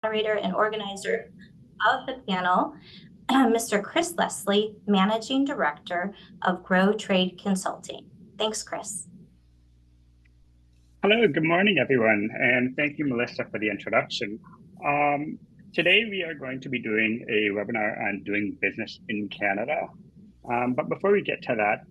Moderator and organizer of the panel, Mr. Chris Leslie, Managing Director of Grow Trade Consulting. Thanks, Chris. Hello, good morning, everyone, and thank you, Melissa, for the introduction. Today, we are going to be doing a webinar on doing business in Canada. But before we get to that,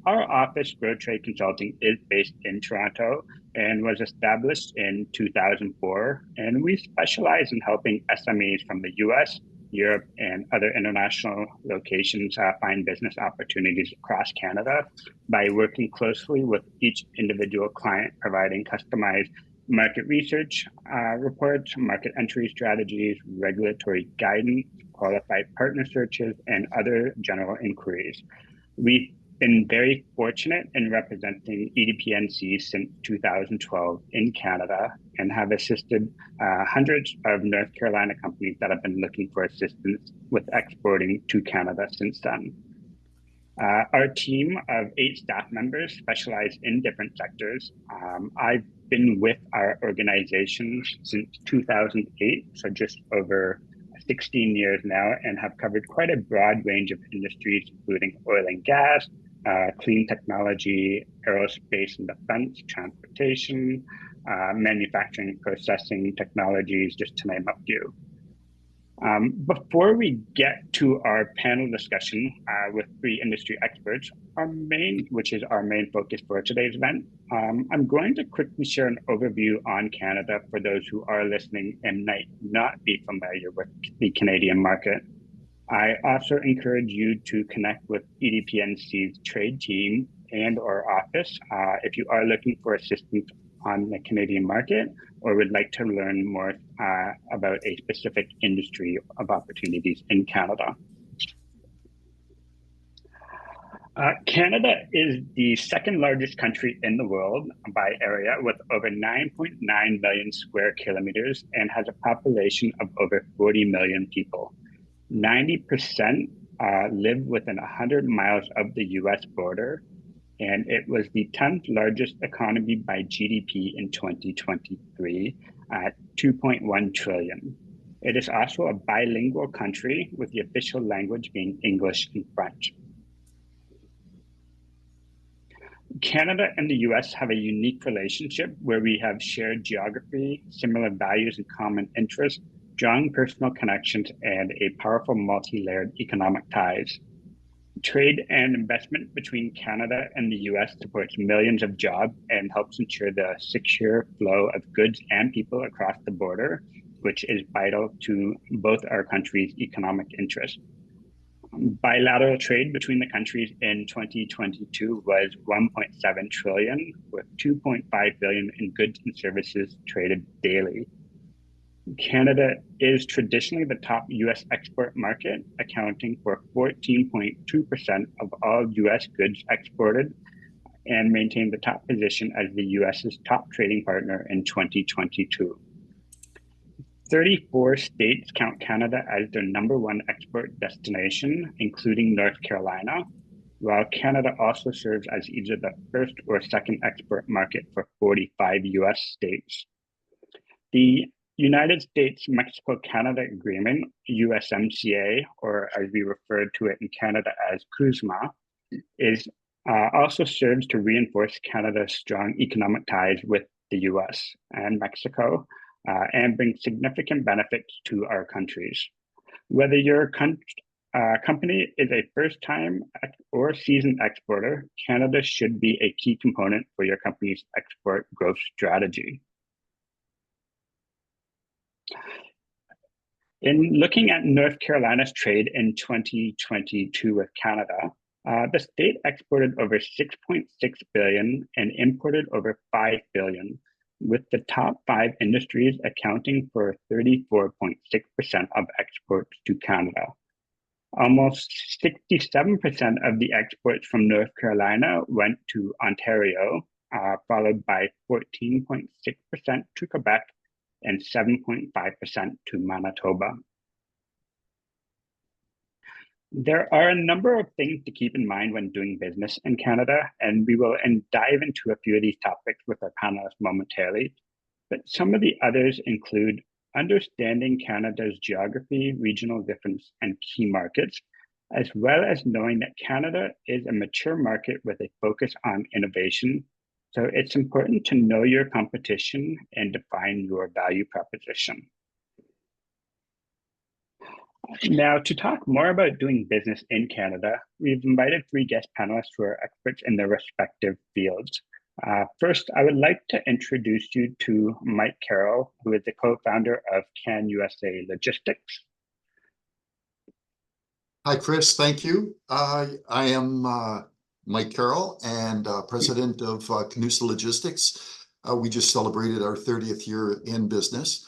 our office, Grow Trade Consulting, is based in Toronto and was established in 2004. And we specialize in helping SMEs from the US, Europe, and other international locations find business opportunities across Canada by working closely with each individual client, providing customized market research reports, market entry strategies, regulatory guidance, qualified partner searches, and other general inquiries. We've been very fortunate in representing EDPNC since 2012 in Canada and have assisted hundreds of North Carolina companies that have been looking for assistance with exporting to Canada since then. Our team of 8 staff members specialize in different sectors. I've been with our organization since 2008, so just over 16 years now, and have covered quite a broad range of industries, including oil and gas, clean technology, aerospace and defense, transportation, manufacturing, processing technologies, just to name a few. Before we get to our panel discussion with 3 industry experts, which is our main focus for today's event, I'm going to quickly share an overview on Canada for those who are listening and might not be familiar with the Canadian market. I also encourage you to connect with EDPNC's trade team and or office if you are looking for assistance on the Canadian market or would like to learn more about a specific industry of opportunities in Canada. Canada is the second largest country in the world by area with over 9.9 million square kilometers and has a population of over 40 million people. 90% live within 100 miles of the US border, and it was the 10th largest economy by GDP in 2023 at 2.1 trillion. It is also a bilingual country with the official language being English and French. Canada and the US have a unique relationship where we have shared geography, similar values and common interests, strong personal connections, and a powerful multi-layered economic ties. Trade and investment between Canada and the US supports millions of jobs and helps ensure the secure flow of goods and people across the border, which is vital to both our countries' economic interests. Bilateral trade between the countries in 2022 was 1.7 trillion, with 2.5 billion in goods and services traded daily. Canada is traditionally the top US export market, accounting for 14.2% of all US goods exported, and maintained the top position as the US's top trading partner in 2022. 34 states count Canada as their #1 export destination, including North Carolina, while Canada also serves as either the first or second export market for 45 US states. The United States-Mexico-Canada Agreement, USMCA, or as we refer to it in Canada as CUSMA, is also serves to reinforce Canada's strong economic ties with the US and Mexico, and bring significant benefits to our countries. Whether your company is a first-time or seasoned exporter, Canada should be a key component for your company's export growth strategy. In looking at North Carolina's trade in 2022 with Canada, the state exported over 6.6 billion and imported over 5 billion, with the top 5 industries accounting for 34.6% of exports to Canada. Almost 67% of the exports from North Carolina went to Ontario, followed by 14.6% to Quebec and 7.5% to Manitoba. There are a number of things to keep in mind when doing business in Canada, and we will dive into a few of these topics with our panelists momentarily. But some of the others include understanding Canada's geography, regional difference, and key markets, as well as knowing that Canada is a mature market with a focus on innovation. So it's important to know your competition and define your value proposition. Now, to talk more about doing business in Canada, we've invited three guest panelists who are experts in their respective fields. First, I would like to introduce you to Mike Carroll, who is the co-founder of Can USA Logistics. Hi, Chris. Thank you. I am Mike Carroll and president of Canusa Logistics. We just celebrated our 30th year in business.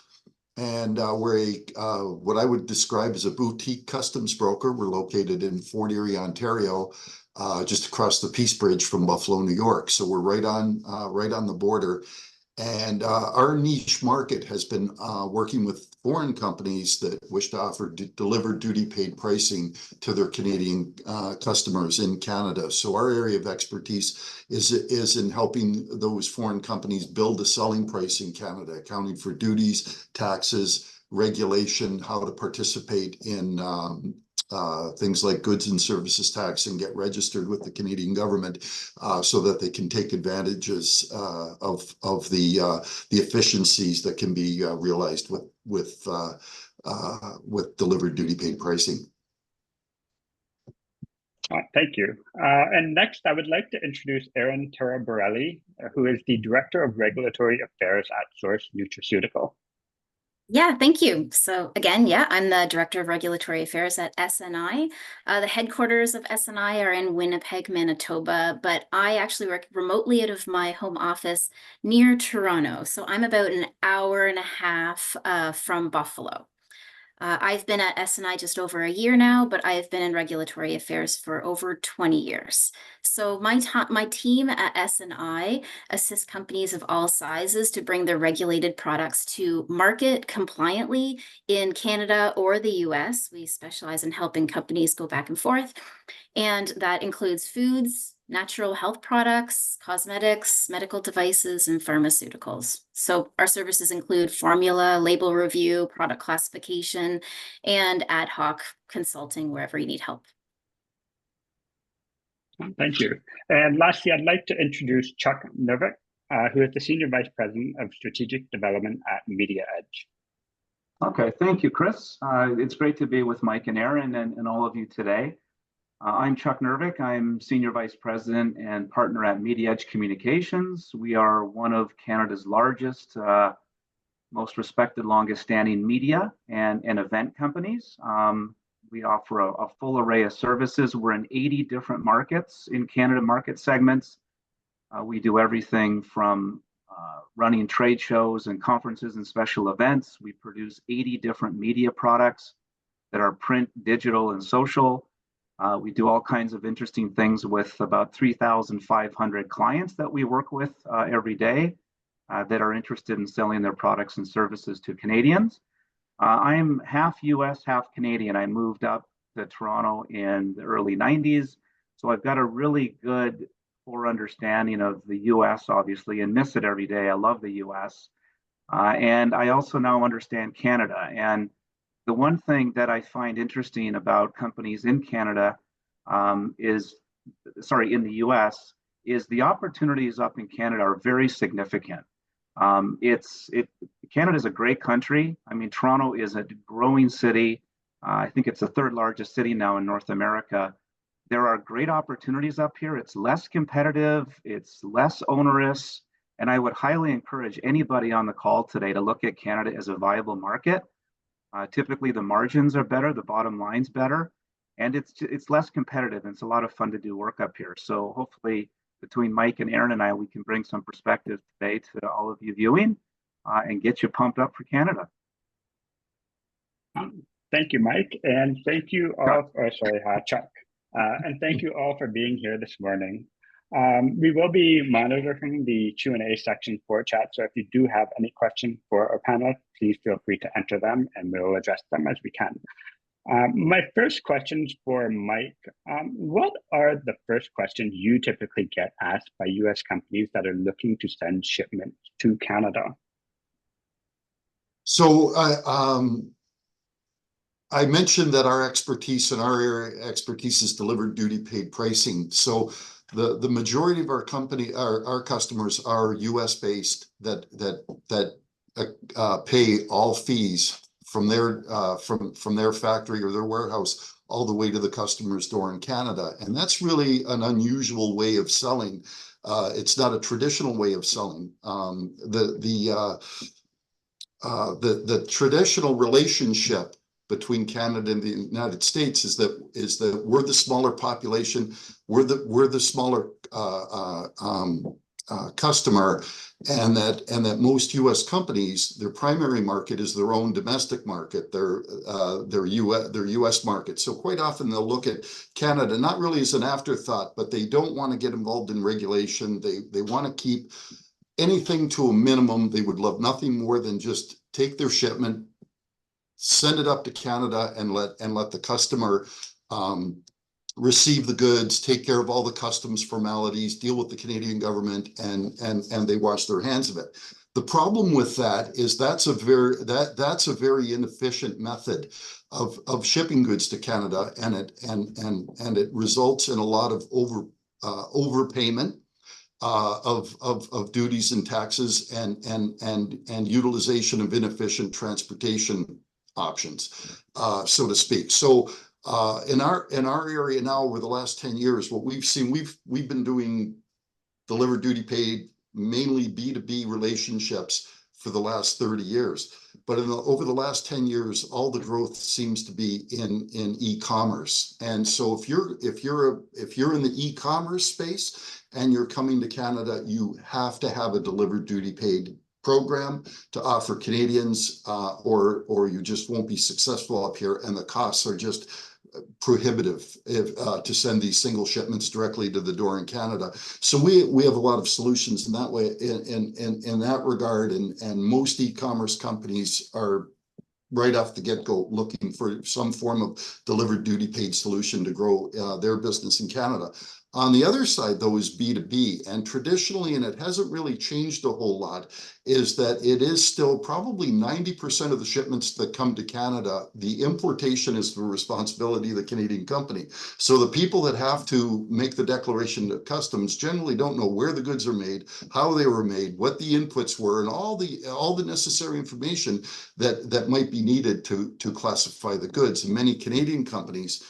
And we're what I would describe as a boutique customs broker. We're located in Fort Erie, Ontario, just across the Peace Bridge from Buffalo, New York. So we're right on the border. And our niche market has been working with foreign companies that wish to offer delivered duty-paid pricing to their Canadian customers in Canada. So our area of expertise is in helping those foreign companies build a selling price in Canada, accounting for duties, taxes, regulation, how to participate in things like goods and services tax and get registered with the Canadian government so that they can take advantages of the efficiencies that can be realized with delivered duty paid pricing. Thank you. And next, I would like to introduce Erin Taraborelli, who is the Director of Regulatory Affairs at Source Nutraceutical. Yeah, thank you. So again, I'm the Director of Regulatory Affairs at SNI. The headquarters of SNI are in Winnipeg, Manitoba, but I actually work remotely out of my home office near Toronto. So I'm about an hour and a half from Buffalo. I've been at SNI just over a year now, but I have been in regulatory affairs for over 20 years. So my team at SNI assists companies of all sizes to bring their regulated products to market compliantly in Canada or the US. We specialize in helping companies go back and forth, and that includes foods, natural health products, cosmetics, medical devices, and pharmaceuticals. So our services include formula, label review, product classification, and ad hoc consulting wherever you need help. Thank you. And lastly, I'd like to introduce Chuck Novick, who is the Senior Vice President of Strategic Development at Media Edge. Okay, thank you, Chris. It's great to be with Mike and Erin and all of you today. I'm Chuck Nervick. I'm Senior Vice President and Partner at Media Edge Communications. We are one of Canada's largest, most respected, longest standing media and event companies. We offer a full array of services. We're in 80 different markets in Canada, market segments. We do everything from running trade shows and conferences and special events. We produce 80 different media products that are print, digital, and social. We do all kinds of interesting things with about 3,500 clients that we work with every day that are interested in selling their products and services to Canadians. I am half US, half Canadian. I moved up to Toronto in the early 90s. So I've got a really good core understanding of the US, obviously, and miss it every day. I love the US. And I also now understand Canada. And the one thing that I find interesting about companies in Canada in the US, is the opportunities up in Canada are very significant. Canada is a great country. I mean, Toronto is a growing city. I think it's the third largest city now in North America. There are great opportunities up here. It's less competitive, it's less onerous, and I would highly encourage anybody on the call today to look at Canada as a viable market. Typically, the margins are better, the bottom line's better, and it's less competitive, and it's a lot of fun to do work up here. So hopefully, between Mike and Erin and I, we can bring some perspective today to all of you viewing and get you pumped up for Canada. Thank you, Mike, and thank you all. Chuck, and thank you all for being here this morning. We will be monitoring the Q&A section for chat, so if you do have any questions for our panel, please feel free to enter them and we'll address them as we can. My first questions for Mike. What are the first questions you typically get asked by US companies that are looking to send shipments to Canada? So I mentioned that our expertise in our area is delivered duty paid pricing. So the majority of our company, our customers are US based that pay all fees from their factory or their warehouse all the way to the customer's door in Canada. And that's really an unusual way of selling. It's not a traditional way of selling. The traditional relationship between Canada and the United States is that we're the smaller population, we're the smaller customer, and that most U.S. companies, their primary market is their own domestic market, their U.S. market. So quite often they'll look at Canada not really as an afterthought, but they don't want to get involved in regulation. They want to keep anything to a minimum. They would love nothing more than just take their shipment, send it up to Canada, and let the customer receive the goods, take care of all the customs formalities, deal with the Canadian government, and they wash their hands of it. The problem with that is that's a very inefficient method of shipping goods to Canada, and it results in a lot of overpayment of duties and taxes and utilization of inefficient transportation options, so to speak. So in our area now, over the last 10 years, what we've seen, we've been doing delivered duty paid, mainly B2B relationships for the last 30 years. But over the last 10 years, all the growth seems to be in e-commerce. And so if you're in the e-commerce space and you're coming to Canada, you have to have a delivered duty paid program to offer Canadians, or you just won't be successful up here, and the costs are just prohibitive to send these single shipments directly to the door in Canada. So we have a lot of solutions in that way, in that regard, and most e-commerce companies are right off the get-go looking for some form of delivered duty paid solution to grow their business in Canada. On the other side, though, is B2B, and traditionally, and it hasn't really changed a whole lot, is that it is still probably 90% of the shipments that come to Canada, the importation is the responsibility of the Canadian company. So the people that have to make the declaration to customs generally don't know where the goods are made, how they were made, what the inputs were, and all the necessary information that might be needed to classify the goods. And many Canadian companies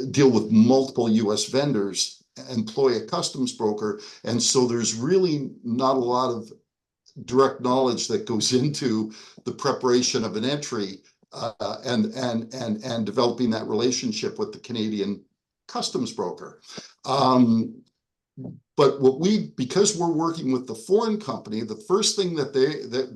deal with multiple US vendors, employ a customs broker, and so there's really not a lot of direct knowledge that goes into the preparation of an entry and developing that relationship with the Canadian customs broker. But because we're working with the foreign company, the first thing that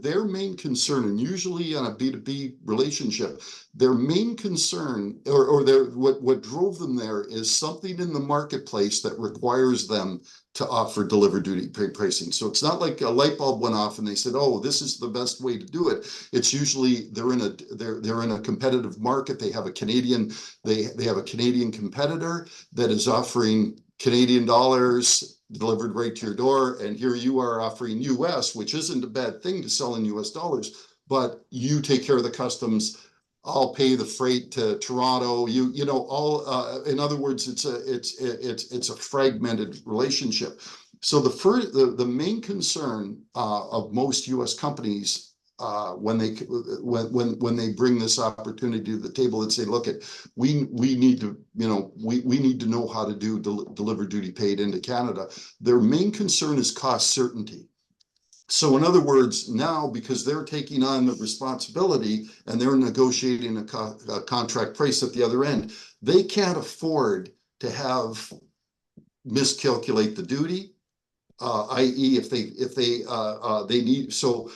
their main concern, and usually on a B2B relationship, their main concern or what drove them there is something in the marketplace that requires them to offer delivered duty paid pricing. So it's not like a light bulb went off and they said, "Oh, this is the best way to do it." It's usually they're in a competitive market. They have a Canadian competitor that is offering Canadian dollars delivered right to your door, and here you are offering US, which isn't a bad thing to sell in US dollars, but you take care of the customs. I'll pay the freight to Toronto. In other words, it's a fragmented relationship. So the main concern of most US companies when they bring this opportunity to the table and say, "Look, we need to know how to do deliver duty paid into Canada," their main concern is cost certainty. So in other words, now, because they're taking on the responsibility and they're negotiating a contract price at the other end, they can't afford to have miscalculate the duty. I.e., if they need, so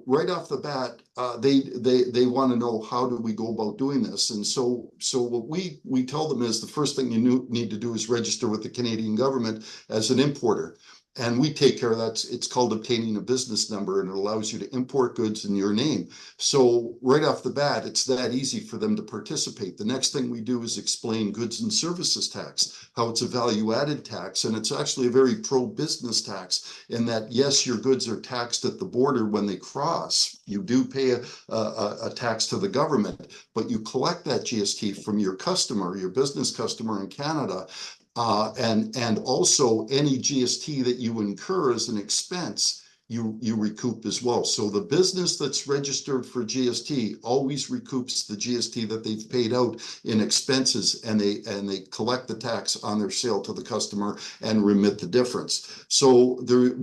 right off the bat, they want to know, how do we go about doing this? And so what we tell them is the first thing you need to do is register with the Canadian government as an importer. And we take care of that. It's called obtaining a business number, and it allows you to import goods in your name. So right off the bat, it's that easy for them to participate. The next thing we do is explain goods and services tax, how it's a value-added tax, and it's actually a very pro-business tax in that, yes, your goods are taxed at the border when they cross. You do pay a tax to the government, but you collect that GST from your customer, your business customer in Canada. And also any GST that you incur as an expense, you recoup as well. So the business that's registered for GST always recoups the GST that they've paid out in expenses, and they collect the tax on their sale to the customer and remit the difference. So there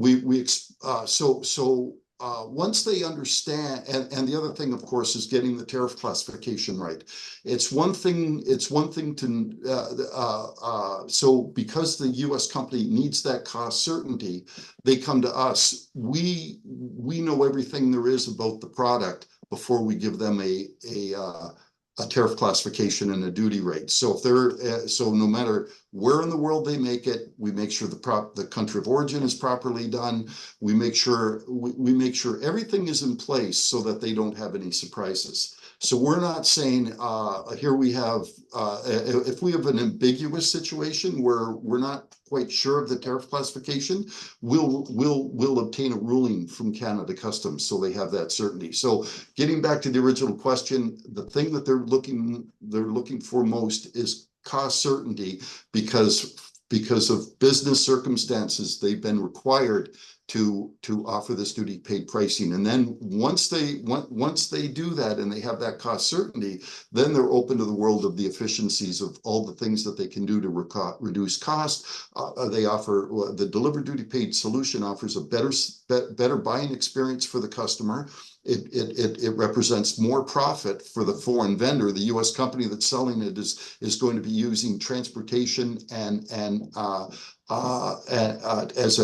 once they understand, and the other thing, of course, is getting the tariff classification right. It's one thing to, so because the US company needs that cost certainty, they come to us. We know everything there is about the product before we give them a tariff classification and a duty rate. So if they're so no matter where in the world they make it, we make sure the country of origin is properly done. We make sure everything is in place so that they don't have any surprises. So we're not saying here we have if we have an ambiguous situation where we're not quite sure of the tariff classification, we'll obtain a ruling from Canada Customs so they have that certainty. So getting back to the original question, the thing that they're looking for most is cost certainty, because of business circumstances, they've been required to offer this duty paid pricing. And then once they do that and they have that cost certainty, then they're open to the world of the efficiencies of all the things that they can do to reduce cost. They offer the delivered duty paid solution offers a better buying experience for the customer. It represents more profit for the foreign vendor. The U.S. company that's selling it is going to be using transportation and as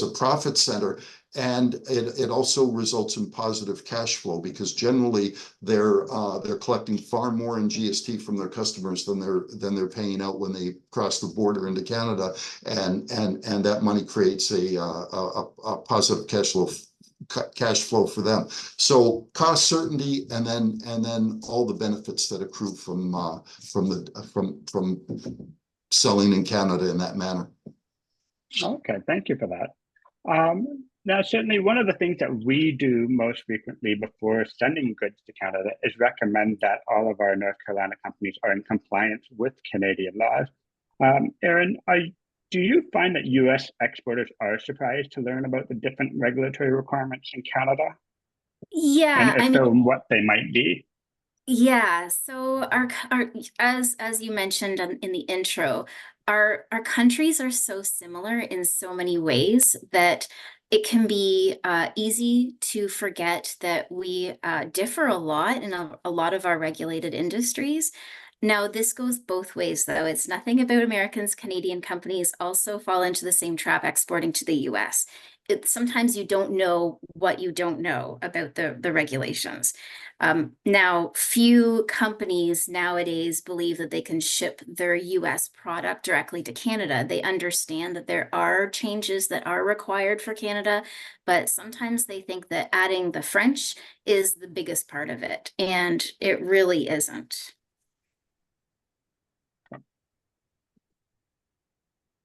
a profit center, and it also results in positive cash flow, because generally they're collecting far more in GST from their customers than they're paying out when they cross the border into Canada, and that money creates a positive cash flow for them. So cost certainty, and then all the benefits that accrue from selling in Canada in that manner. Okay, thank you for that. Now, certainly one of the things that we do most frequently before sending goods to Canada is recommend that all of our North Carolina companies are in compliance with Canadian laws. Erin, do you find that US exporters are surprised to learn about the different regulatory requirements in Canada? Yeah, And if so, what they might be? Yeah, so our as you mentioned in the intro, our countries are so similar in so many ways that it can be easy to forget that we differ a lot in a lot of our regulated industries. Now, this goes both ways, though. It's nothing about Americans. Canadian companies also fall into the same trap exporting to the US. Sometimes you don't know what you don't know about the regulations. Now, few companies nowadays believe that they can ship their US product directly to Canada. They understand that there are changes that are required for Canada, but sometimes they think that adding the French is the biggest part of it, and it really isn't.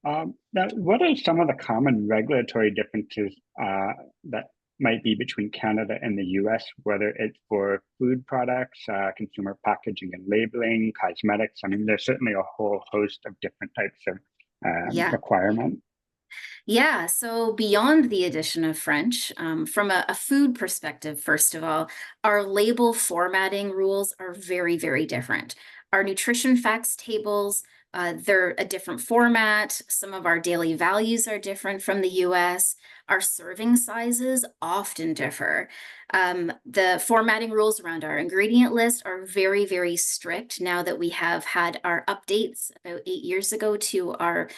Now, what are some of the common regulatory differences that might be between Canada and the US, whether it's for food products, consumer packaging and labeling, cosmetics? I mean, there's certainly a whole host of different types of requirements. Yeah, so beyond the addition of French, from a food perspective, first of all, our label formatting rules are very, very different. Our nutrition facts tables, they're a different format. Some of our daily values are different from the US. Our serving sizes often differ. The formatting rules around our ingredient list are very, very strict now that we have had our updates about 8 years ago to our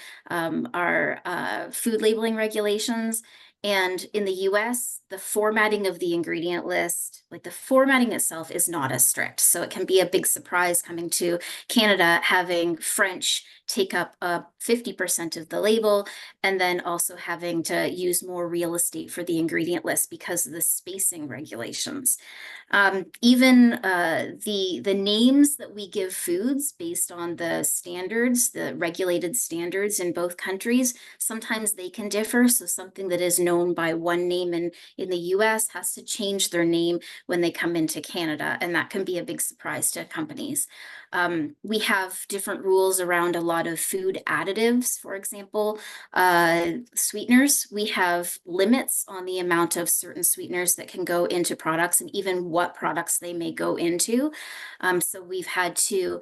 food labeling regulations. And in the US, the formatting of the ingredient list, like the formatting itself, is not as strict. So it can be a big surprise coming to Canada, having French take up 50% of the label, and then also having to use more real estate for the ingredient list because of the spacing regulations. Even the names that we give foods based on the standards, the regulated standards in both countries, sometimes they can differ. So something that is known by one name in the US has to change their name when they come into Canada, and that can be a big surprise to companies. We have different rules around a lot of food additives, for example, sweeteners. We have limits on the amount of certain sweeteners that can go into products and even what products they may go into. So we've had to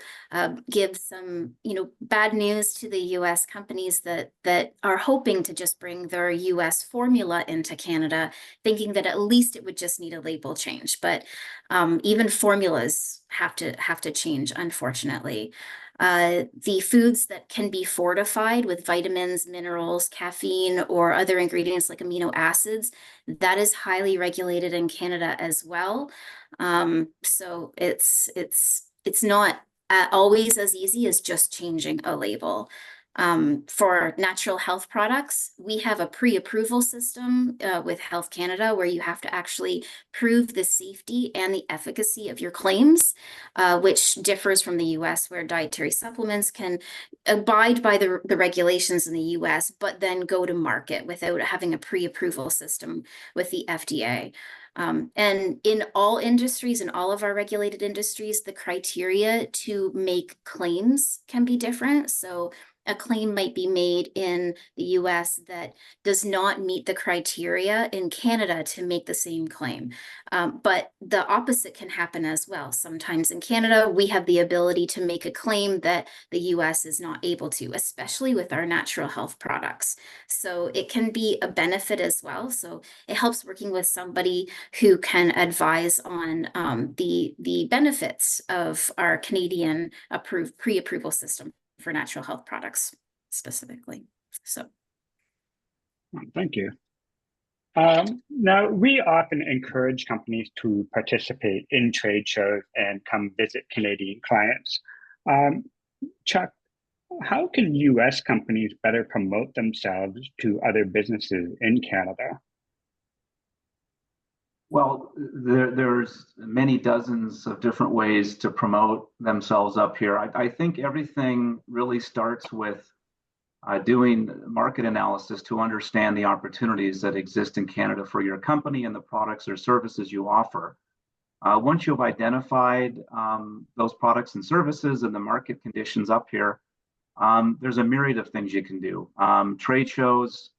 give some, bad news to the US companies that are hoping to just bring their US formula into Canada, thinking that at least it would just need a label change. But even formulas have to change, unfortunately. The foods that can be fortified with vitamins, minerals, caffeine, or other ingredients like amino acids, that is highly regulated in Canada as well. So it's not always as easy as just changing a label. For natural health products, we have a pre-approval system with Health Canada where you have to actually prove the safety and the efficacy of your claims, which differs from the US, where dietary supplements can abide by the regulations in the US, but then go to market without having a pre-approval system with the FDA. And in all industries, in all of our regulated industries, the criteria to make claims can be different. So a claim might be made in the US that does not meet the criteria in Canada to make the same claim. But the opposite can happen as well. Sometimes in Canada, we have the ability to make a claim that the US is not able to, especially with our natural health products. So it can be a benefit as well. So it helps working with somebody who can advise on the benefits of our Canadian approved pre-approval system for natural health products specifically. So Thank you. Now, we often encourage companies to participate in trade shows and come visit Canadian clients. Chuck, how can US companies better promote themselves to other businesses in Canada? Well, there's many dozens of different ways to promote themselves up here. I think everything really starts with doing market analysis to understand the opportunities that exist in Canada for your company and the products or services you offer. Once you've identified those products and services and the market conditions up here, there's a myriad of things you can do. Trade shows,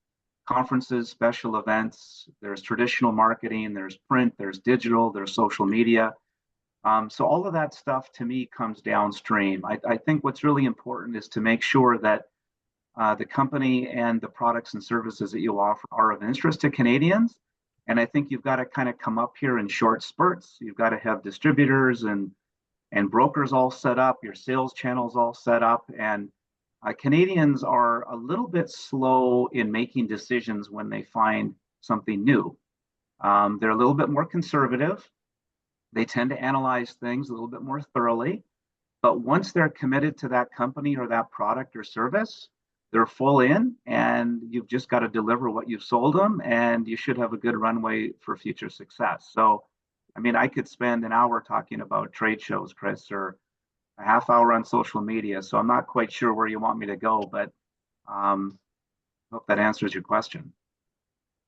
conferences, special events, there's traditional marketing, there's print, there's digital, there's social media. So all of that stuff to me comes downstream. I think what's really important is to make sure that the company and the products and services that you offer are of interest to Canadians. And I think you've got to kind of come up here in short spurts. You've got to have distributors and brokers all set up, your sales channels all set up. And Canadians are a little bit slow in making decisions when they find something new. They're a little bit more conservative. They tend to analyze things a little bit more thoroughly. But once they're committed to that company or that product or service, they're full in, and you've just got to deliver what you've sold them, and you should have a good runway for future success. So, I mean, I could spend an hour talking about trade shows, Chris, or a half hour on social media. So I'm not quite sure where you want me to go, but hope that answers your question.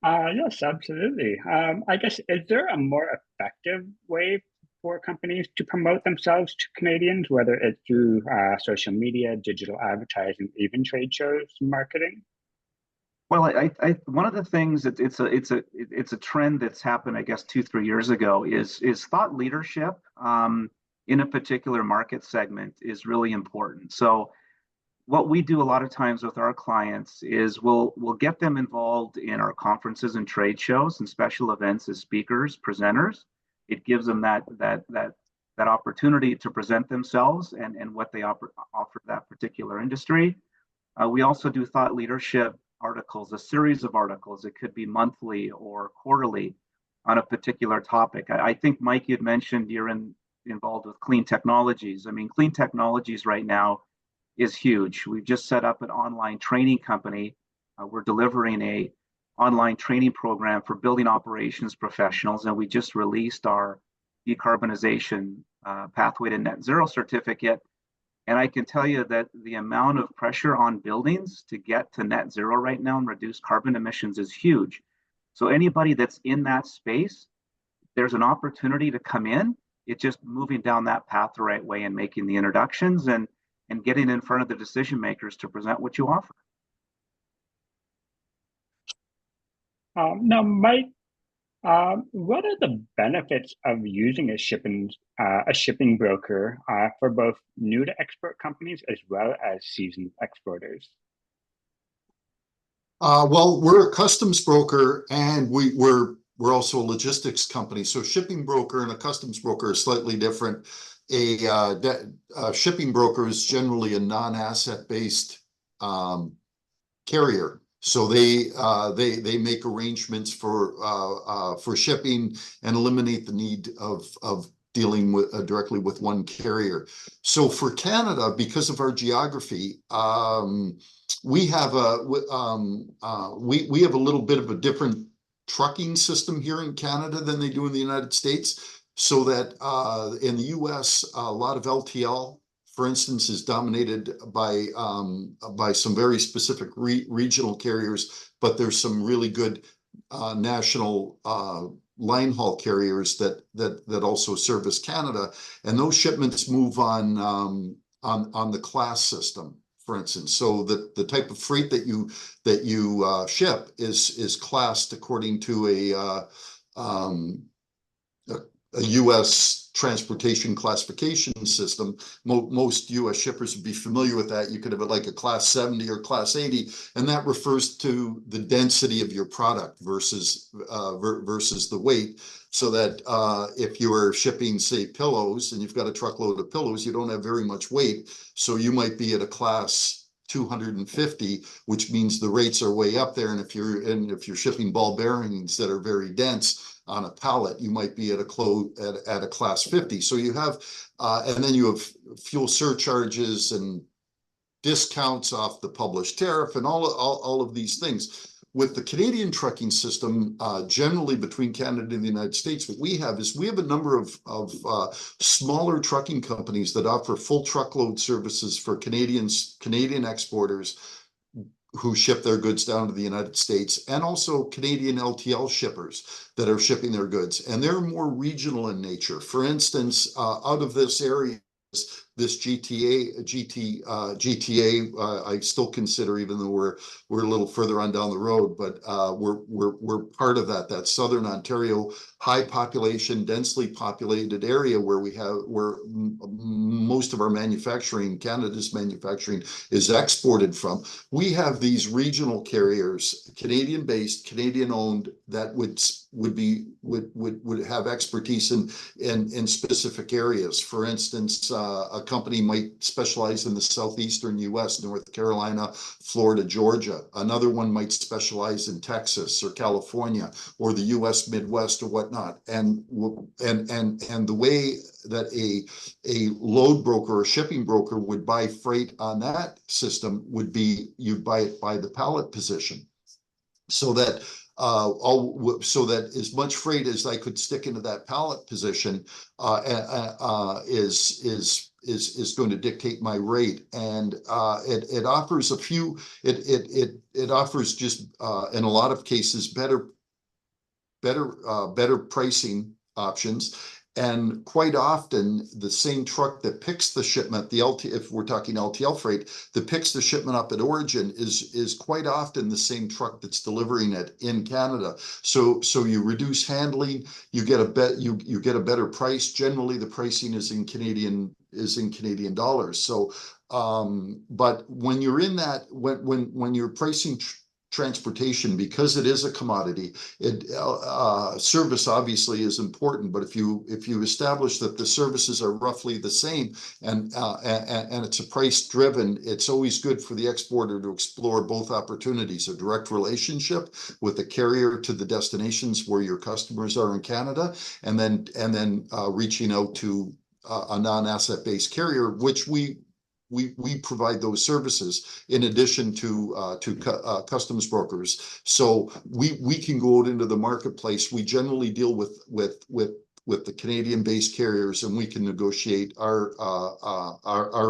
Yes, absolutely. I guess, is there a more effective way for companies to promote themselves to Canadians, whether it's through social media, digital advertising, even trade shows, marketing? Well, I one of the things that it's a trend that's happened, I guess, 2-3 years ago is thought leadership in a particular market segment is really important. So what we do a lot of times with our clients is we'll get them involved in our conferences and trade shows and special events as speakers, presenters. It gives them that opportunity to present themselves and what they offer that particular industry. We also do thought leadership articles, a series of articles. It could be monthly or quarterly on a particular topic. I think, Mike, you'd mentioned you're involved with clean technologies. I mean, clean technologies right now is huge. We've just set up an online training company. We're delivering a online training program for building operations professionals, and we just released our decarbonization pathway to net zero certificate. And I can tell you that the amount of pressure on buildings to get to net zero right now and reduce carbon emissions is huge. So anybody that's in that space, there's an opportunity to come in. It's just moving down that path the right way and making the introductions and getting in front of the decision makers to present what you offer. Now, Mike, what are the benefits of using a shipping broker for both new to export companies as well as seasoned exporters? Well, we're a customs broker, and we're also a logistics company. So shipping broker and a customs broker are slightly different. A shipping broker is generally a non-asset based carrier. So they make arrangements for shipping and eliminate the need of dealing with directly with one carrier. So for Canada, because of our geography, we have a little bit of a different trucking system here in Canada than they do in the United States. So that in the US, a lot of LTL, for instance, is dominated by some very specific regional carriers, but there's some really good national line haul carriers that also service Canada, and those shipments move on the class system, for instance. So the type of freight that you ship is classed according to a U.S. transportation classification system. Most U.S. shippers would be familiar with that. You could have it like a class 70 or class 80, and that refers to the density of your product versus the weight. So that if you are shipping, say, pillows, and you've got a truckload of pillows, you don't have very much weight. So you might be at a class 250, which means the rates are way up there. And if you're shipping ball bearings that are very dense on a pallet, you might be at a class 50. So you have, and then you have fuel surcharges and discounts off the published tariff and all of these things. With the Canadian trucking system, generally between Canada and the United States, what we have a number of smaller trucking companies that offer full truckload services for Canadian exporters who ship their goods down to the United States, and also Canadian LTL shippers that are shipping their goods. And they're more regional in nature. For instance, out of this area, this GTA, I still consider, even though we're a little further on down the road, but we're part of that Southern Ontario high population, densely populated area where most of our manufacturing, Canada's manufacturing, is exported from. We have these regional carriers, Canadian based, Canadian owned, that would have expertise in specific areas. For instance, a company might specialize in the southeastern US, North Carolina, Florida, Georgia. Another one might specialize in Texas or California or the US Midwest or whatnot. And the way that a load broker or shipping broker would buy freight on that system would be, you'd buy it by the pallet position. So that as much freight as I could stick into that pallet position is going to dictate my rate. And it offers it offers just in a lot of cases better pricing options. And quite often, the same truck that picks the shipment, if we're talking LTL freight, that picks the shipment up at origin is quite often the same truck that's delivering it in Canada. So you reduce handling, you get a better price. Generally, the pricing is in Canadian dollars. So, but when you're in that, when you're pricing transportation, because it is a commodity, service obviously is important, but if you establish that the services are roughly the same and it's a price driven, it's always good for the exporter to explore both opportunities: a direct relationship with the carrier to the destinations where your customers are in Canada, and then reaching out to a non-asset based carrier, which we provide those services in addition to customs brokers. So we can go out into the marketplace. We generally deal with the Canadian-based carriers, and we can negotiate our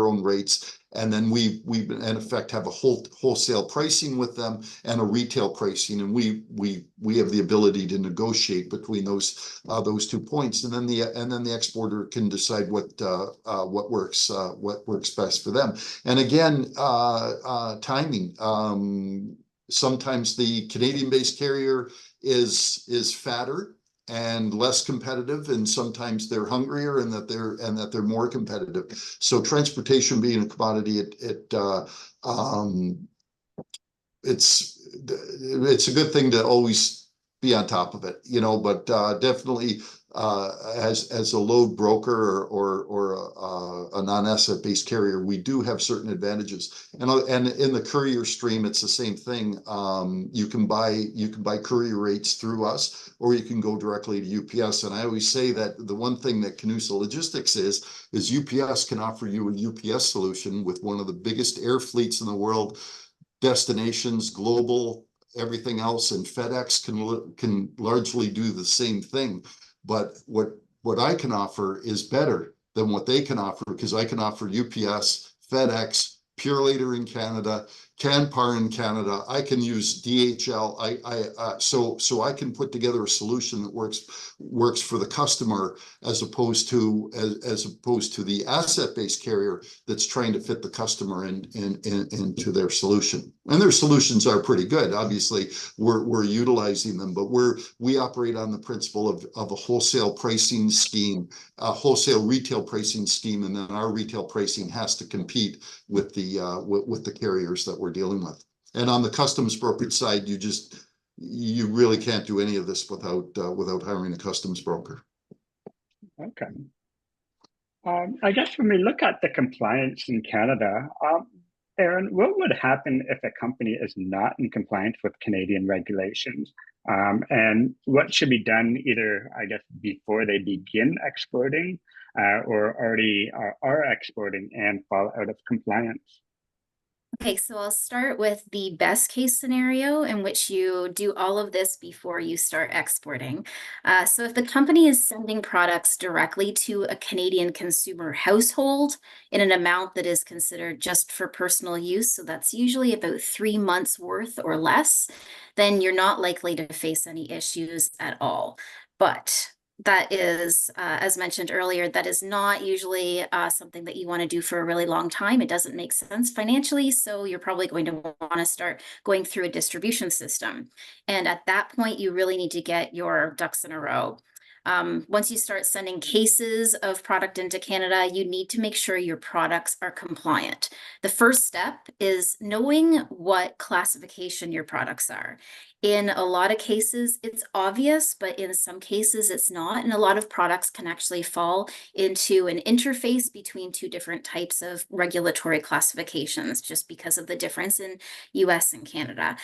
own rates. And then we in effect have a wholesale pricing with them and a retail pricing, and we have the ability to negotiate between those 2 points, and then the exporter can decide what works best for them. And again, timing. Sometimes the Canadian-based carrier is fatter and less competitive, and sometimes they're hungrier and that they're more competitive. So transportation being a commodity, it's a good thing to always be on top of it, you know, but definitely as a load broker or a non-asset based carrier, we do have certain advantages. And in the courier stream, it's the same thing. You can buy courier rates through us, or you can go directly to UPS. And I always say that the one thing that Canusa Logistics is UPS can offer you a UPS solution with one of the biggest air fleets in the world, destinations, global, everything else, and FedEx can largely do the same thing. But what I can offer is better than what they can offer, because I can offer UPS, FedEx, Purelator in Canada, Canpar in Canada. I can use DHL. So I can put together a solution that works for the customer, as opposed to the asset-based carrier that's trying to fit the customer into their solution. And their solutions are pretty good. Obviously, we're utilizing them, but we operate on the principle of a wholesale pricing scheme, a wholesale retail pricing scheme, and then our retail pricing has to compete with the carriers that we're dealing with. And on the customs brokerage side, you really can't do any of this without hiring a customs broker. Okay. I guess when we look at the compliance in Canada, Aaron, what would happen if a company is not in compliance with Canadian regulations? And what should be done either, I guess, before they begin exporting or already are exporting and fall out of compliance? Okay, so I'll start with the best case scenario in which you do all of this before you start exporting. So if the company is sending products directly to a Canadian consumer household in an amount that is considered just for personal use, so that's usually about 3 months worth or less, then you're not likely to face any issues at all. But that is, as mentioned earlier, that is not usually something that you want to do for a really long time. It doesn't make sense financially, so you're probably going to want to start going through a distribution system. And at that point, you really need to get your ducks in a row. Once you start sending cases of product into Canada, you need to make sure your products are compliant. The first step is knowing what classification your products are. In a lot of cases, it's obvious, but in some cases it's not. And a lot of products can actually fall into an interface between 2 different types of regulatory classifications, just because of the difference in US and Canada.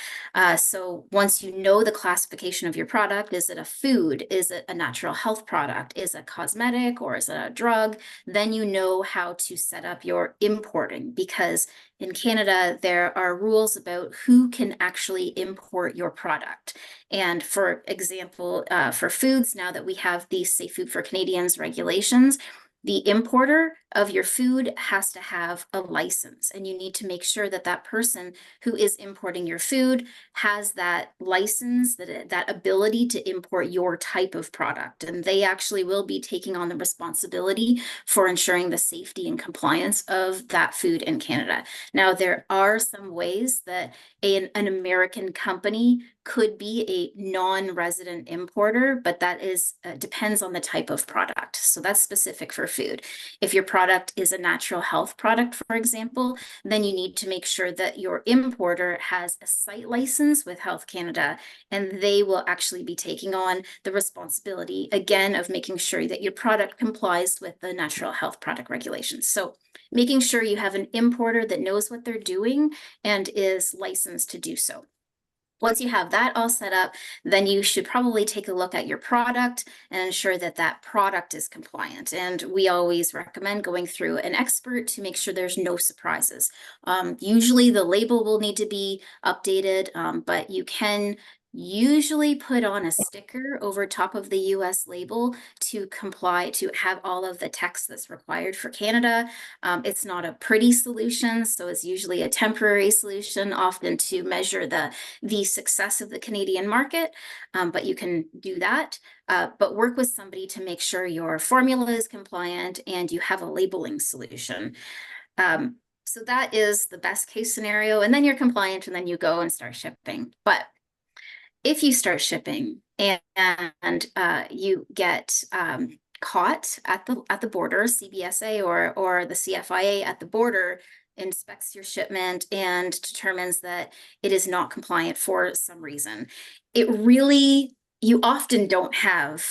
So once you know the classification of your product, is it a food? Is it a natural health product? Is it a cosmetic, or is it a drug? Then you know how to set up your importing, because in Canada, there are rules about who can actually import your product. And for example, for foods, now that we have the Safe Food for Canadians regulations, the importer of your food has to have a license, and you need to make sure that that person who is importing your food has that license, that ability to import your type of product. And they actually will be taking on the responsibility for ensuring the safety and compliance of that food in Canada. Now, there are some ways that an American company could be a non-resident importer, but that is depends on the type of product. So that's specific for food. If your product product is a natural health product, for example, then you need to make sure that your importer has a site license with Health Canada, and they will actually be taking on the responsibility, again, of making sure that your product complies with the natural health product regulations. So making sure you have an importer that knows what they're doing and is licensed to do so. Once you have that all set up, then you should probably take a look at your product and ensure that that product is compliant. And we always recommend going through an expert to make sure there's no surprises. Usually the label will need to be updated, but you can usually put on a sticker over top of the US label to comply, to have all of the text that's required for Canada. It's not a pretty solution, so it's usually a temporary solution, often to measure the success of the Canadian market, but you can do that. But work with somebody to make sure your formula is compliant and you have a labeling solution. So that is the best case scenario, and then you're compliant and then you go and start shipping. But if you start shipping and you get caught at the border, CBSA or the CFIA at the border inspects your shipment and determines that it is not compliant for some reason, you often don't have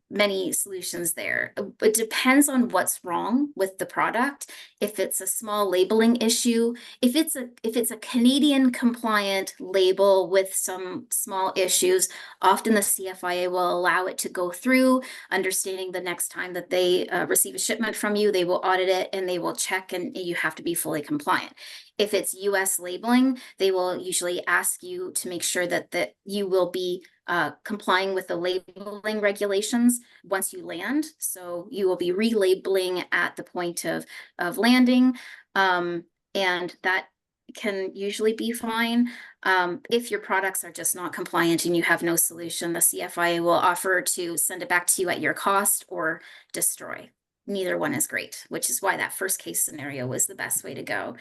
many solutions there. It depends on what's wrong with the product. If it's a small labeling issue, if it's a Canadian compliant label with some small issues, often the CFIA will allow it to go through, understanding the next time that they receive a shipment from you, they will audit it and they will check, and you have to be fully compliant. If it's US labeling, they will usually ask you to make sure that you will be complying with the labeling regulations once you land. So you will be relabeling at the point of landing, and that can usually be fine. If your products are just not compliant and you have no solution, the CFIA will offer to send it back to you at your cost or destroy. Neither one is great, which is why that first case scenario was the best way to go.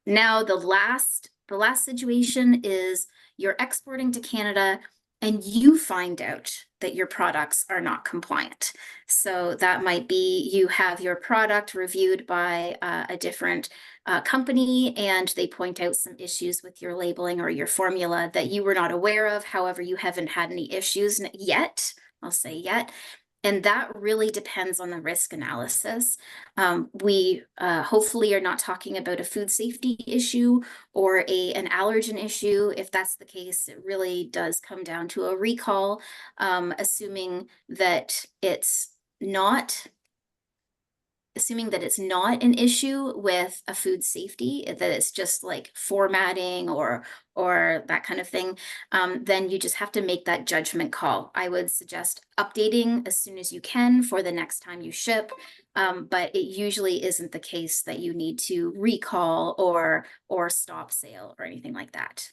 Now, the last situation is you're exporting to Canada and you find out that your products are not compliant. So that might be you have your product reviewed by a different company, and they point out some issues with your labeling or your formula that you were not aware of. However, you haven't had any issues yet. I'll say yet. And that really depends on the risk analysis. We hopefully are not talking about a food safety issue or an allergen issue. If that's the case, it really does come down to a recall, assuming that it's not an issue with a food safety, that it's just like formatting or that kind of thing, then you just have to make that judgment call. I would suggest updating as soon as you can for the next time you ship, but it usually isn't the case that you need to recall or stop sale or anything like that.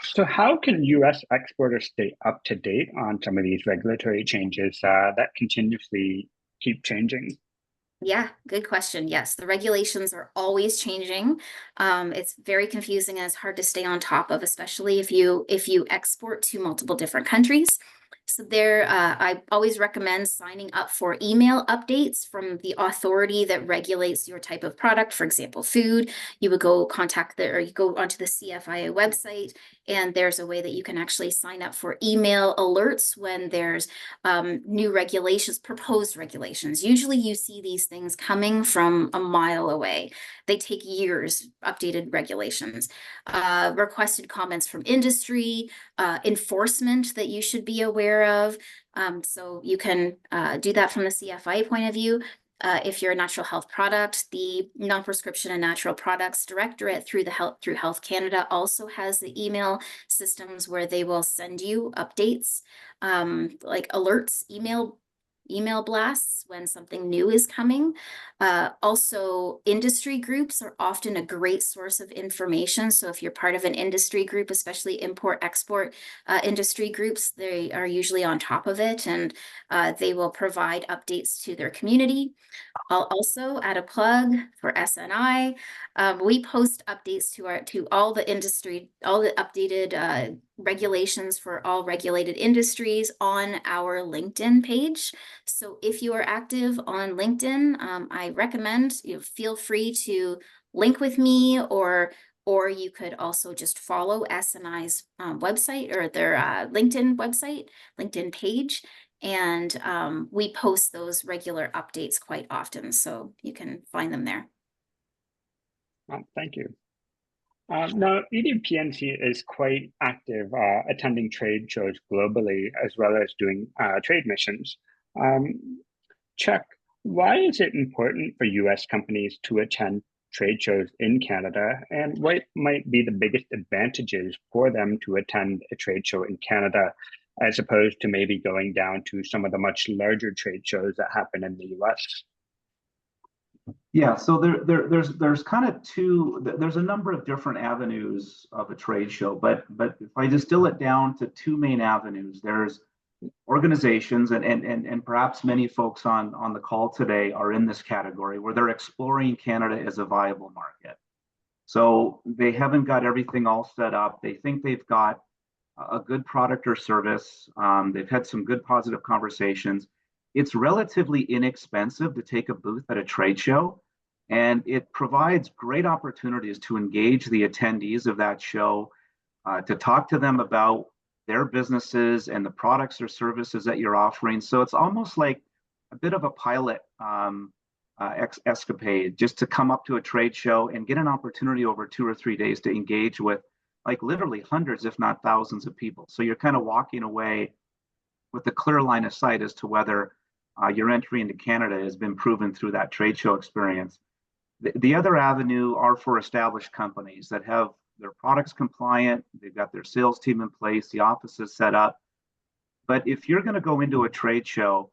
So how can US exporters stay up to date on some of these regulatory changes that continuously keep changing? Yeah, good question. Yes, the regulations are always changing. It's very confusing and it's hard to stay on top of, especially if you export to multiple different countries. So I always recommend signing up for email updates from the authority that regulates your type of product. For example, food, you would go you go onto the CFIA website, and there's a way that you can actually sign up for email alerts when there's new regulations, proposed regulations. Usually you see these things coming from a mile away. They take years, updated regulations, requested comments from industry, enforcement that you should be aware of. So you can do that from the CFIA point of view. If you're a natural health product, the Non-Prescription and Natural Products Directorate through Health Canada also has the email systems where they will send you updates, like alerts, email blasts when something new is coming. Also, industry groups are often a great source of information. So if you're part of an industry group, especially import-export industry groups, they are usually on top of it, and they will provide updates to their community. I'll also add a plug for SNI. We post updates to all the industry, all the updated regulations for all regulated industries on our LinkedIn page. So if you are active on LinkedIn, I recommend you feel free to link with me, or you could also just follow SNI's website, or their LinkedIn website, LinkedIn page. And we post those regular updates quite often, so you can find them there. Thank you. Now, EDPNC is quite active attending trade shows globally, as well as doing trade missions. Chuck, why is it important for US companies to attend trade shows in Canada, and what might be the biggest advantages for them to attend a trade show in Canada, as opposed to maybe going down to some of the much larger trade shows that happen in the US? Yeah, so there's kind of there's a number of different avenues of a trade show, but if I distill it down to two main avenues, there's organizations, and perhaps many folks on the call today are in this category, where they're exploring Canada as a viable market. So they haven't got everything all set up. They think they've got a good product or service. They've had some good positive conversations. It's relatively inexpensive to take a booth at a trade show, and it provides great opportunities to engage the attendees of that show, to talk to them about their businesses and the products or services that you're offering. So it's almost like a bit of a pilot escapade, just to come up to a trade show and get an opportunity over 2 or 3 days to engage with, like, literally hundreds, if not thousands of people. So you're kind of walking away with a clear line of sight as to whether your entry into Canada has been proven through that trade show experience. The other avenue are for established companies that have their products compliant, they've got their sales team in place, the office is set up. But if you're going to go into a trade show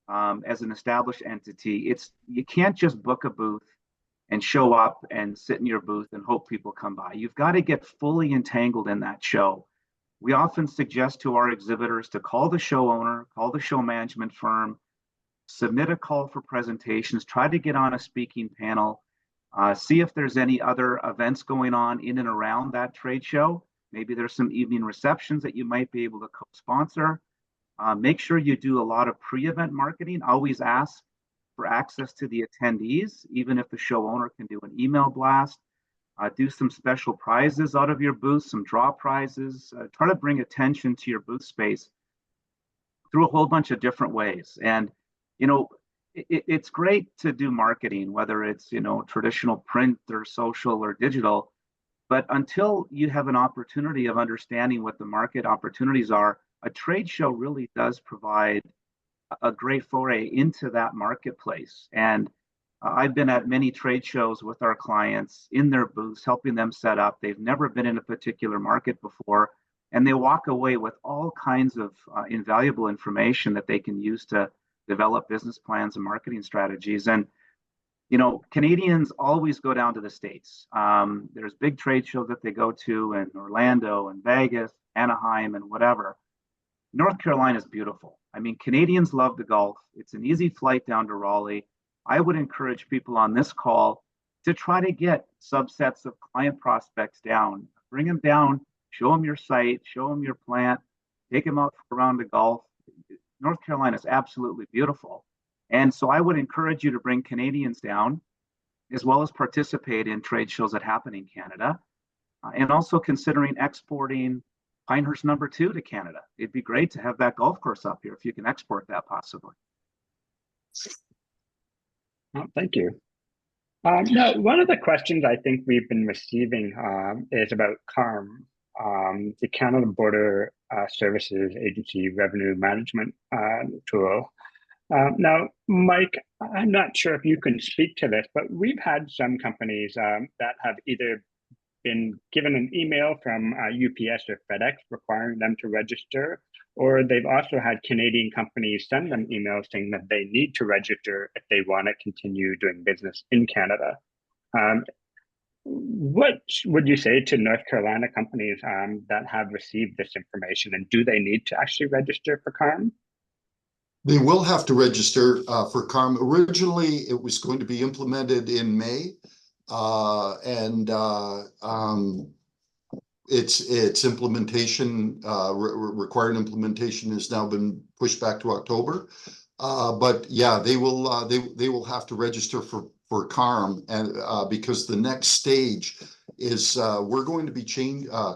as an established entity, you can't just book a booth and show up and sit in your booth and hope people come by. You've got to get fully entangled in that show. We often suggest to our exhibitors to call the show owner, call the show management firm, submit a call for presentations, try to get on a speaking panel, see if there's any other events going on in and around that trade show. Maybe there's some evening receptions that you might be able to co-sponsor. Make sure you do a lot of pre-event marketing. Always ask for access to the attendees, even if the show owner can do an email blast. Do some special prizes out of your booth, some draw prizes. Try to bring attention to your booth space through a whole bunch of different ways. And it's great to do marketing, whether it's traditional print or social or digital, but until you have an opportunity of understanding what the market opportunities are, a trade show really does provide a great foray into that marketplace. And I've been at many trade shows with our clients in their booths, helping them set up. They've never been in a particular market before, and they walk away with all kinds of invaluable information that they can use to develop business plans and marketing strategies. And Canadians always go down to the States. There's big trade shows that they go to in Orlando and Vegas, Anaheim, and whatever. North Carolina is beautiful. I mean, Canadians love the Gulf. It's an easy flight down to Raleigh. I would encourage people on this call to try to get subsets of client prospects down. Bring them down, show them your site, show them your plant, take them out around the Gulf. North Carolina is absolutely beautiful. And so I would encourage you to bring Canadians down, as well as participate in trade shows that happen in Canada, and also considering exporting Pinehurst No. 2 to Canada. It'd be great to have that golf course up here if you can export that possibly. Oh, thank you. Now, one of the questions I think we've been receiving is about CARM, the Canada Border Services Agency Revenue Management tool. Now, Mike, I'm not sure if you can speak to this, but we've had some companies that have either been given an email from UPS or FedEx requiring them to register, or they've also had Canadian companies send them emails saying that they need to register if they want to continue doing business in Canada. What would you say to North Carolina companies that have received this information, and do they need to actually register for CARM? They will have to register for CARM. Originally, it was going to be implemented in May. its implementation, required implementation has now been pushed back to October. But yeah, they will have to register for CARM, and because the next stage is we're going to be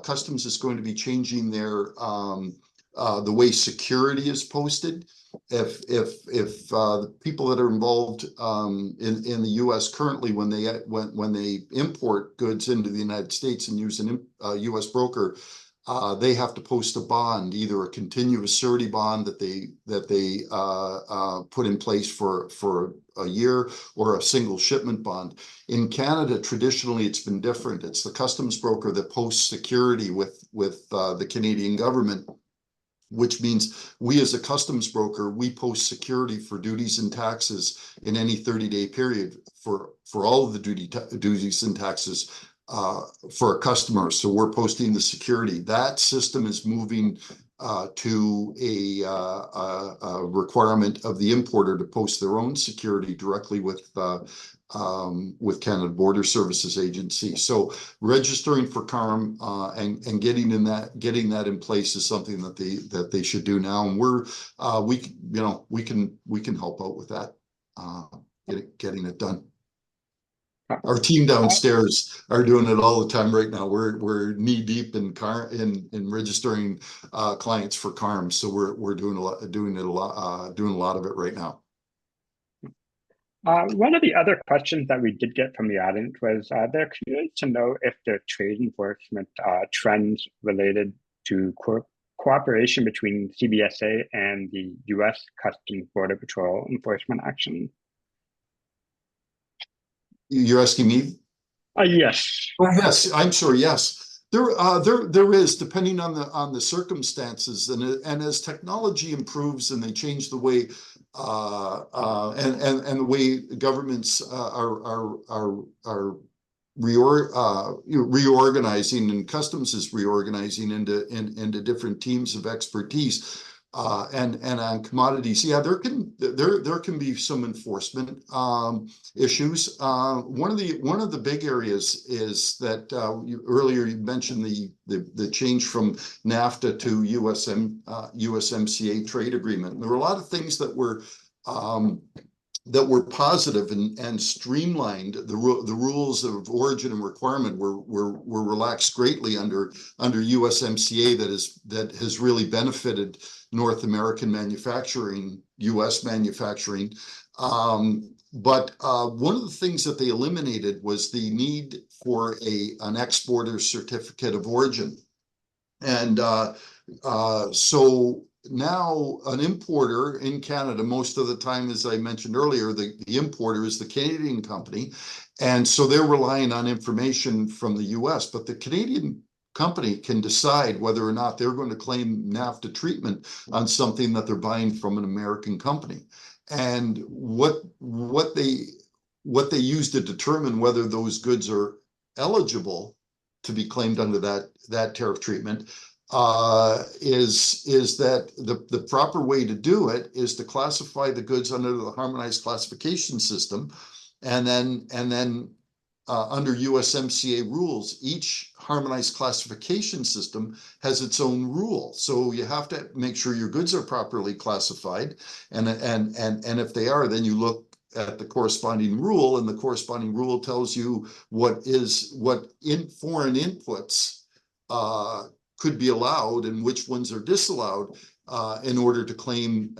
Customs is going to be changing their the way security is posted. If the people that are involved in the U.S. currently, when they import goods into the United States and use a U.S. broker, they have to post a bond, either a continuous surety bond that they put in place for a year, or a single shipment bond. In Canada, traditionally, it's been different. It's the customs broker that posts security with the Canadian government, which means we as a customs broker, we post security for duties and taxes in any 30-day period for all of the duties and taxes for a customer. So we're posting the security. That system is moving to a requirement of the importer to post their own security directly with Canada Border Services Agency. So registering for CARM and getting that in place is something that they should do now. And we can help out with that, getting it done. Our team downstairs are doing it all the time right now. We're knee deep in registering clients for CARM, so we're doing a lot of it right now. One of the other questions that we did get from the audience was they're curious to know if the trade enforcement trends related to cooperation between CBSA and the U.S. Customs Border Patrol enforcement action. You're asking me? Yes. Oh, yes, I'm sorry. Yes, there is, depending on the circumstances, and as technology improves and they change the way and the way governments are reorganizing, and customs is reorganizing into different teams of expertise. And on commodities, yeah, there can be some enforcement issues. One of the big areas is that earlier you mentioned the change from NAFTA to USMCA trade agreement. And there were a lot of things that were positive and streamlined. The rules of origin and requirement were relaxed greatly under USMCA. That has really benefited North American manufacturing, U.S. manufacturing. But one of the things that they eliminated was the need for an exporter's certificate of origin. And so now an importer in Canada, most of the time, as I mentioned earlier, the importer is the Canadian company. And so they're relying on information from the US, but the Canadian company can decide whether or not they're going to claim NAFTA treatment on something that they're buying from an American company. And what they use to determine whether those goods are eligible to be claimed under that tariff treatment is that the proper way to do it is to classify the goods under the harmonized classification system, and then under USMCA rules, each harmonized classification system has its own rule. So you have to make sure your goods are properly classified, and if they are, then you look at the corresponding rule, and the corresponding rule tells you what foreign inputs could be allowed and which ones are disallowed in order to claim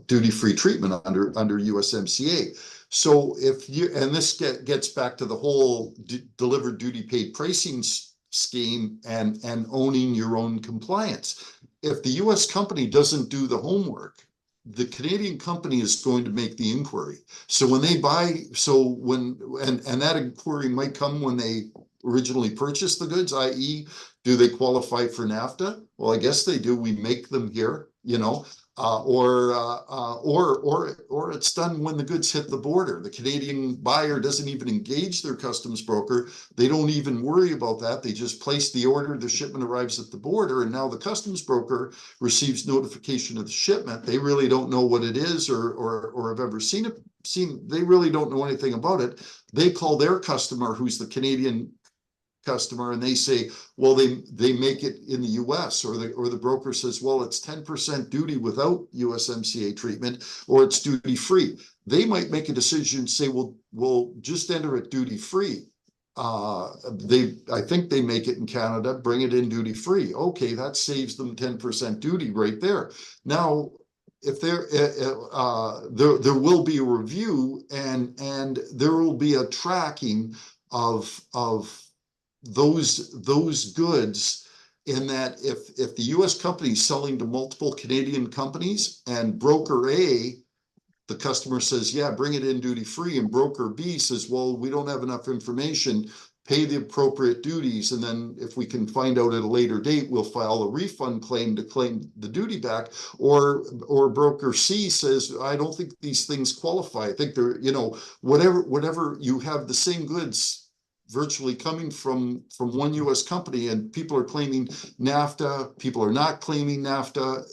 duty-free treatment under USMCA. So and this gets back to the whole delivered duty paid pricing scheme and owning your own compliance. If the US company doesn't do the homework, the Canadian company is going to make the inquiry. So when they buy, and that inquiry might come when they originally purchased the goods, i.e., do they qualify for NAFTA? Well, I guess they do. We make them here, or it's done when the goods hit the border. The Canadian buyer doesn't even engage their customs broker. They don't even worry about that. They just place the order. The shipment arrives at the border, and now the customs broker receives notification of the shipment. They really don't know what it is or have ever seen it. They really don't know anything about it. They call their customer, who's the Canadian customer and they say, well, they make it in the US, or the broker says, well, it's 10% duty without USMCA treatment, or it's duty free. They might make a decision, say, well, we'll just enter it duty free. I think they make it in Canada, bring it in duty free. Okay, that saves them 10% duty right there. Now, if there will be a review and there will be a tracking of those goods, in that if the US company is selling to multiple Canadian companies and broker A, the customer says, yeah, bring it in duty free, and broker B says, well, we don't have enough information, pay the appropriate duties, and then if we can find out at a later date, we'll file a refund claim to claim the duty back. Or broker C says, I don't think these things qualify. I think they're, whatever, you have the same goods virtually coming from one US company, and people are claiming NAFTA, people are not claiming NAFTA,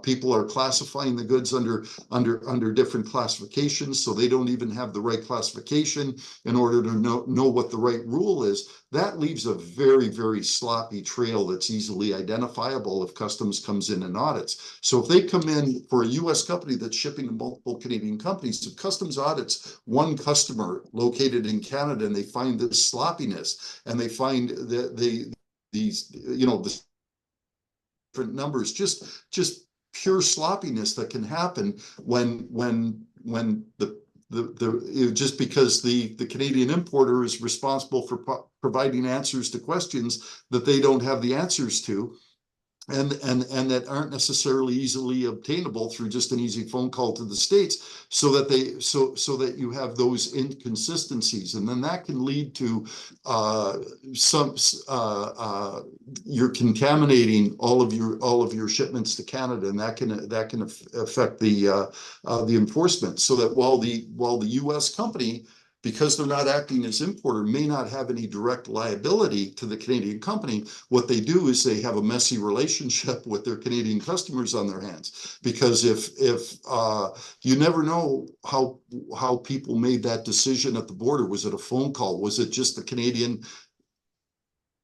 people are classifying the goods under different classifications, so they don't even have the right classification in order to know what the right rule is. That leaves a very, very sloppy trail that's easily identifiable if customs comes in and audits. So if they come in for a US company that's shipping to multiple Canadian companies, if customs audits one customer located in Canada and they find this sloppiness, and they find that these the different numbers, just pure sloppiness that can happen when just because the Canadian importer is responsible for providing answers to questions that they don't have the answers to, and that aren't necessarily easily obtainable through just an easy phone call to the States, so that you have those inconsistencies, and then that can lead to you're contaminating all of your shipments to Canada, and that can affect the enforcement. So that while the US company, because they're not acting as importer, may not have any direct liability to the Canadian company, what they do is they have a messy relationship with their Canadian customers on their hands. Because if you never know how people made that decision at the border. Was it a phone call? Was it just the Canadian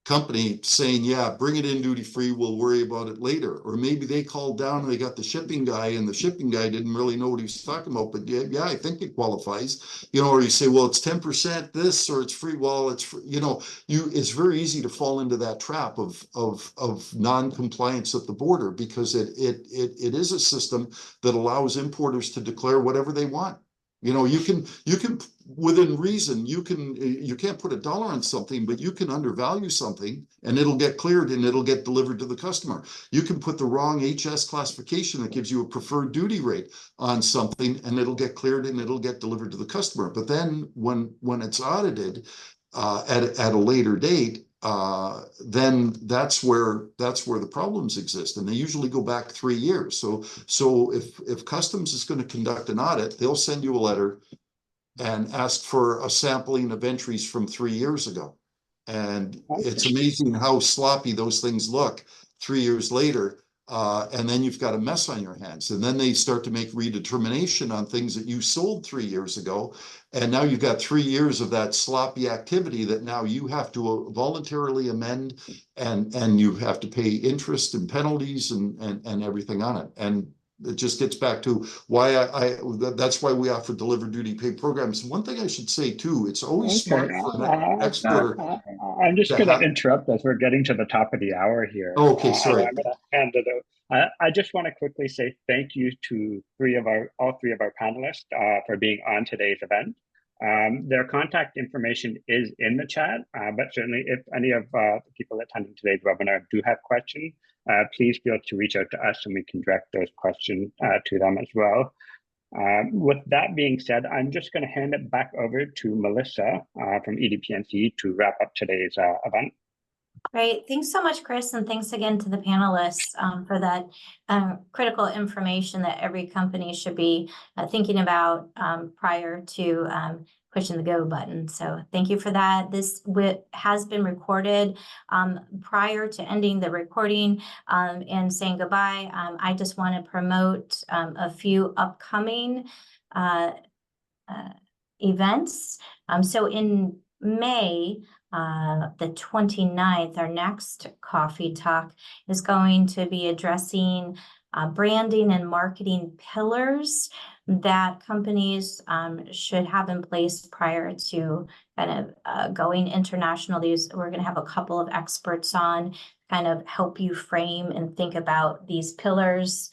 company saying, yeah, bring it in duty free, we'll worry about it later? Or maybe they called down and they got the shipping guy, and the shipping guy didn't really know what he was talking about, but yeah, I think it qualifies. Or you say, well, it's 10% this, or it's free. Well, it's free. It's very easy to fall into that trap of non-compliance at the border, because it is a system that allows importers to declare whatever they want. You can within reason, you can't put a dollar on something, but you can undervalue something and it'll get cleared and it'll get delivered to the customer. You can put the wrong HS classification that gives you a preferred duty rate on something, and it'll get cleared and it'll get delivered to the customer. But then when it's audited at a later date, then that's where the problems exist, and they usually go back 3 years. So if customs is going to conduct an audit, they'll send you a letter and ask for a sampling of entries from 3 years ago, and it's amazing how sloppy those things look 3 years later. And then you've got a mess on your hands, and then they start to make redetermination on things that you sold 3 years ago, and now you've got 3 years of that sloppy activity that now you have to voluntarily amend, and you have to pay interest and penalties and everything on it. And it just gets back to why that's why we offer delivered duty paid programs. One thing I should say too, it's always smart for an exporter. I'm just going to interrupt as we're getting to the top of the hour here. Okay, sorry. I'm going to hand it over. I just want to quickly say thank you to all three of our panelists for being on today's event. Their contact information is in the chat, but certainly if any of the people attending today's webinar do have questions, please feel to reach out to us and we can direct those questions to them as well. With that being said, I'm just going to hand it back over to Melissa from EDPNC to wrap up today's event. Great. Thanks so much, Chris. And thanks again to the panelists for that critical information that every company should be thinking about prior to pushing the go button. So thank you for that. This has been recorded. Prior to ending the recording and saying goodbye, I just want to promote a few upcoming events. So in May, the 29th, our next coffee talk is going to be addressing branding and marketing pillars that companies should have in place prior to kind of going international. We're going to have a couple of experts on kind of help you frame and think about these pillars.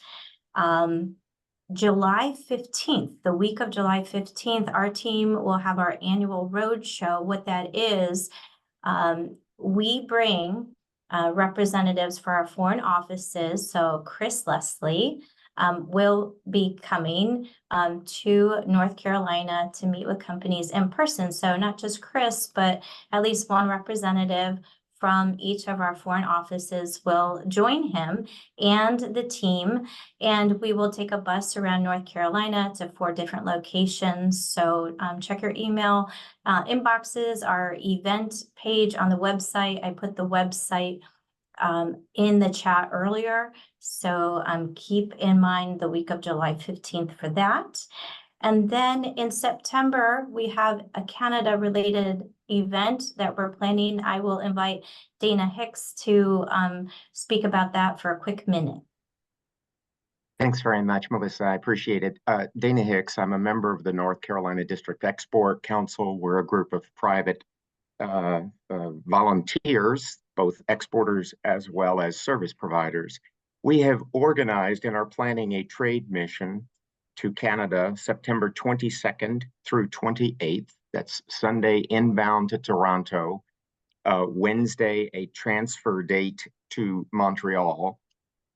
July 15th, the week of July 15th, our team will have our annual road show. What that is, we bring representatives for our foreign offices. So Chris Leslie will be coming to North Carolina to meet with companies in person. So not just Chris, but at least one representative from each of our foreign offices will join him and the team, and we will take a bus around North Carolina to 4 different locations. So check your email inboxes, our event page on the website. I put the website in the chat earlier, so keep in mind the week of July 15th for that. And then in September, we have a Canada-related event that we're planning. I will invite Dana Hicks to speak about that for a quick minute. Thanks very much, Melissa. I appreciate it. Dana Hicks, I'm a member of the North Carolina District Export Council. We're a group of private volunteers, both exporters as well as service providers. We have organized and are planning a trade mission to Canada, September 22nd through 28th. That's Sunday inbound to Toronto, Wednesday a transfer date to Montreal,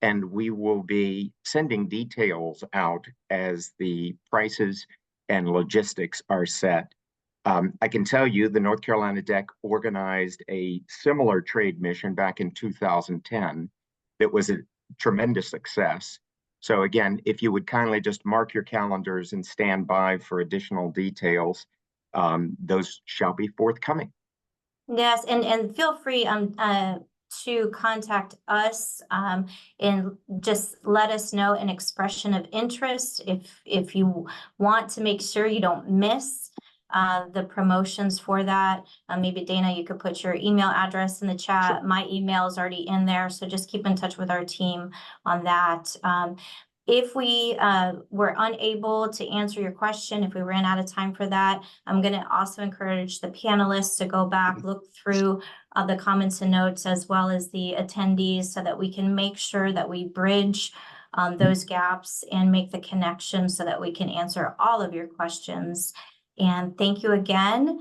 and we will be sending details out as the prices and logistics are set. I can tell you the North Carolina DEC organized a similar trade mission back in 2010 that was a tremendous success. So again, if you would kindly just mark your calendars and stand by for additional details, those shall be forthcoming. Yes, and feel free to contact us and just let us know an expression of interest if you want to make sure you don't miss the promotions for that. Maybe Dana, you could put your email address in the chat. Sure. My email is already in there, so just keep in touch with our team on that. If we were unable to answer your question, if we ran out of time for that, I'm going to also encourage the panelists to go back, look through the comments and notes as well as the attendees so that we can make sure that we bridge those gaps and make the connection so that we can answer all of your questions. And thank you again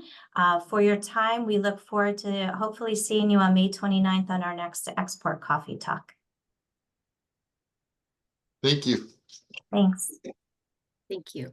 for your time. We look forward to hopefully seeing you on May 29th on our next Export Coffee Talk. Thank you. Thanks. Thank you.